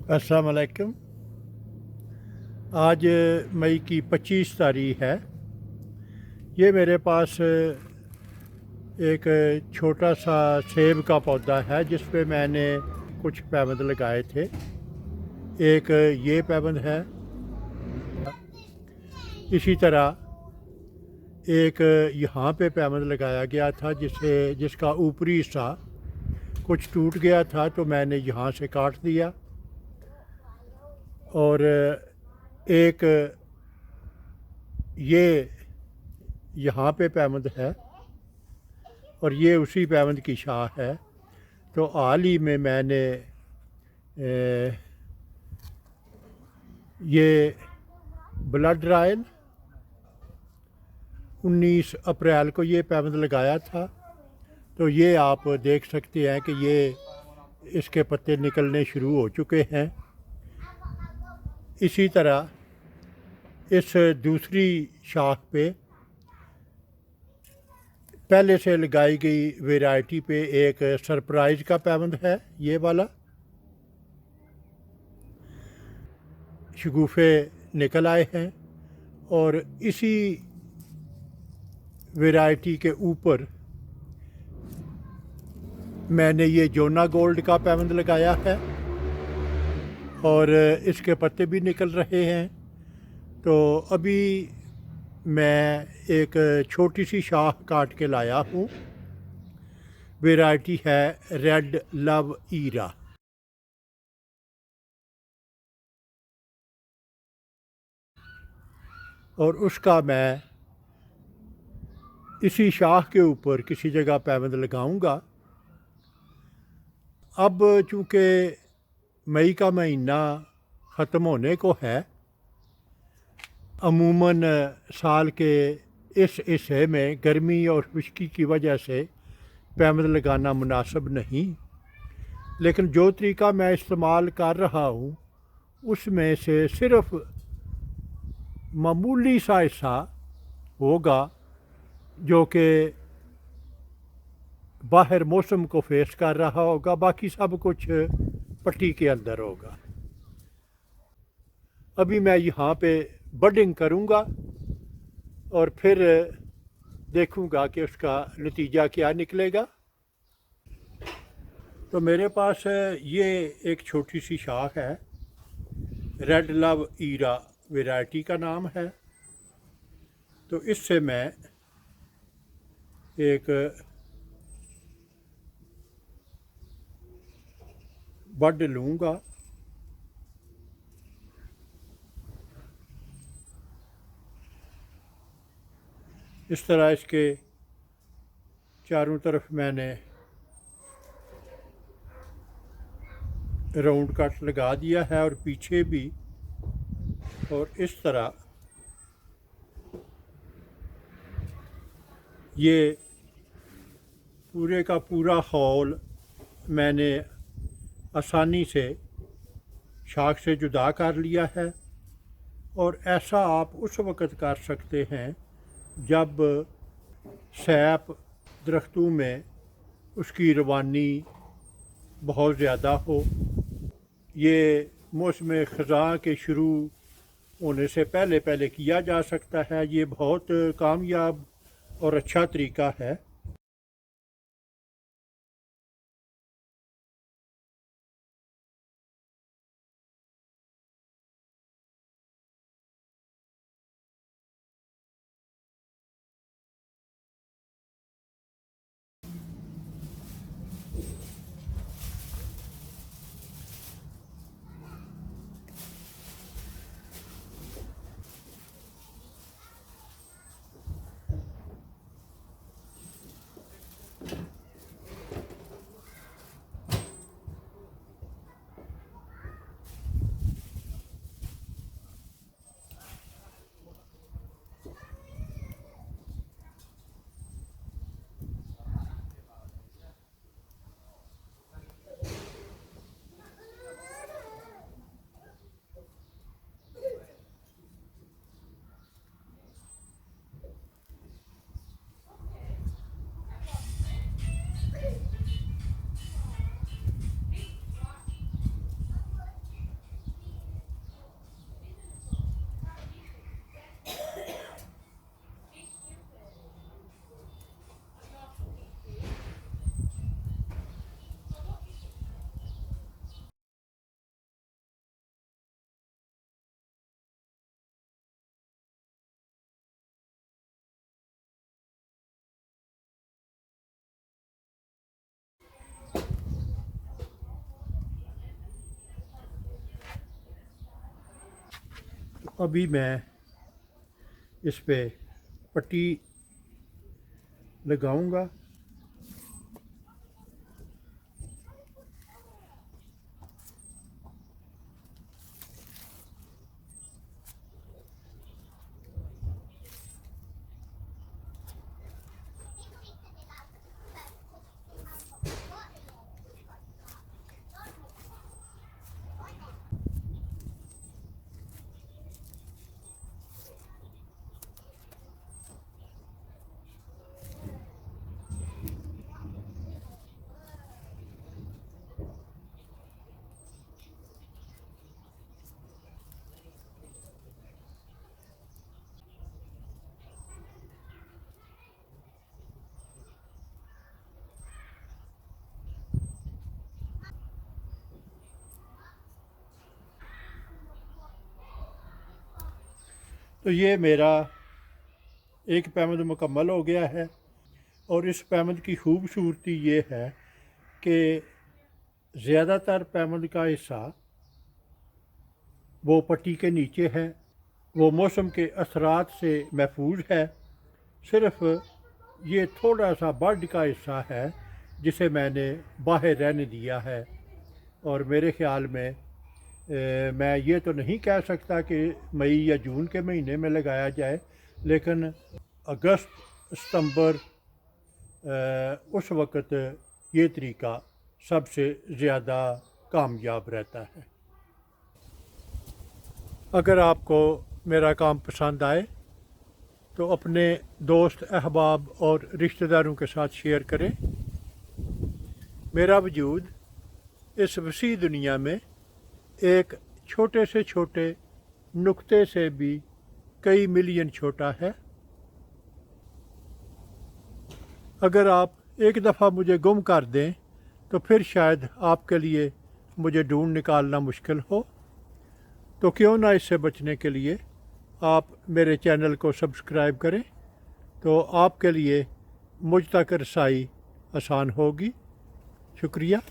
अस्सलाम वालेकुम। आज मई की 25 तारीख है। ये मेरे पास एक छोटा सा सेब का पौधा है जिस पे मैंने कुछ पैबंद लगाए थे। एक ये पैबंद है, इसी तरह एक यहाँ पे पैबंद लगाया गया था जिसका ऊपरी हिस्सा कुछ टूट गया था, तो मैंने यहाँ से काट दिया। और एक ये यहाँ पे पैबंद है और ये उसी पैबंद की शाख है। तो हाल ही में मैंने ये ब्लड रॉयल 19 अप्रैल को ये पैबंद लगाया था। तो ये आप देख सकते हैं कि ये इसके पत्ते निकलने शुरू हो चुके हैं। इसी तरह इस दूसरी शाख पे पहले से लगाई गई वैरायटी पे एक सरप्राइज़ का पैबंद है, ये वाला। शगुफ़े निकल आए हैं और इसी वैरायटी के ऊपर मैंने ये जोना गोल्ड का पैबंद लगाया है और इसके पत्ते भी निकल रहे हैं। तो अभी मैं एक छोटी सी शाख काट के लाया हूँ। वैरायटी है रेड लव ईरा। और उसका मैं इसी शाख के ऊपर किसी जगह पैबंद लगाऊंगा। अब चूँकि मई का महीना ख़त्म होने को है, अमूमन साल के इस हिस्से में गर्मी और खुश्की की वजह से पैबंद लगाना मुनासिब नहीं, लेकिन जो तरीका मैं इस्तेमाल कर रहा हूँ उसमें से सिर्फ़ मामूली सा हिस्सा होगा जो कि बाहर मौसम को फेस कर रहा होगा, बाकी सब कुछ पट्टी के अंदर होगा। अभी मैं यहाँ पे बडिंग करूँगा और फिर देखूँगा कि उसका नतीजा क्या निकलेगा। तो मेरे पास ये एक छोटी सी शाख है, रेड लव ईरा वैरायटी का नाम है। तो इससे मैं एक बड लूँगा। इस तरह इसके चारों तरफ मैंने राउंड कट लगा दिया है और पीछे भी। और इस तरह ये पूरे का पूरा हॉल मैंने आसानी से शाख से जुदा कर लिया है। और ऐसा आप उस वक़्त कर सकते हैं जब सैप दरख्तों में उसकी रवानी बहुत ज़्यादा हो। ये मौसम ख़ज़ां के शुरू होने से पहले पहले किया जा सकता है। ये बहुत कामयाब और अच्छा तरीका है। अभी मैं इस पे पट्टी लगाऊंगा। तो ये मेरा एक पैमद मुकम्मल हो गया है। और इस पैमद की खूबसूरती ये है कि ज़्यादातर पैमद का हिस्सा वो पट्टी के नीचे है, वो मौसम के असरात से महफूज है। सिर्फ ये थोड़ा सा बर्ड का हिस्सा है जिसे मैंने बाहर रहने दिया है। और मेरे ख़्याल में मैं ये तो नहीं कह सकता कि मई या जून के महीने में लगाया जाए, लेकिन अगस्त सितंबर उस वक़्त ये तरीका सबसे ज़्यादा कामयाब रहता है। अगर आपको मेरा काम पसंद आए तो अपने दोस्त अहबाब और रिश्तेदारों के साथ शेयर करें। मेरा वजूद इस वसी दुनिया में एक छोटे से छोटे नुक्ते से भी कई मिलियन छोटा है। अगर आप एक दफ़ा मुझे गुम कर दें तो फिर शायद आपके लिए मुझे ढूंढ निकालना मुश्किल हो। तो क्यों ना इससे बचने के लिए आप मेरे चैनल को सब्सक्राइब करें, तो आपके लिए मुझ तक रसाई आसान होगी। शुक्रिया।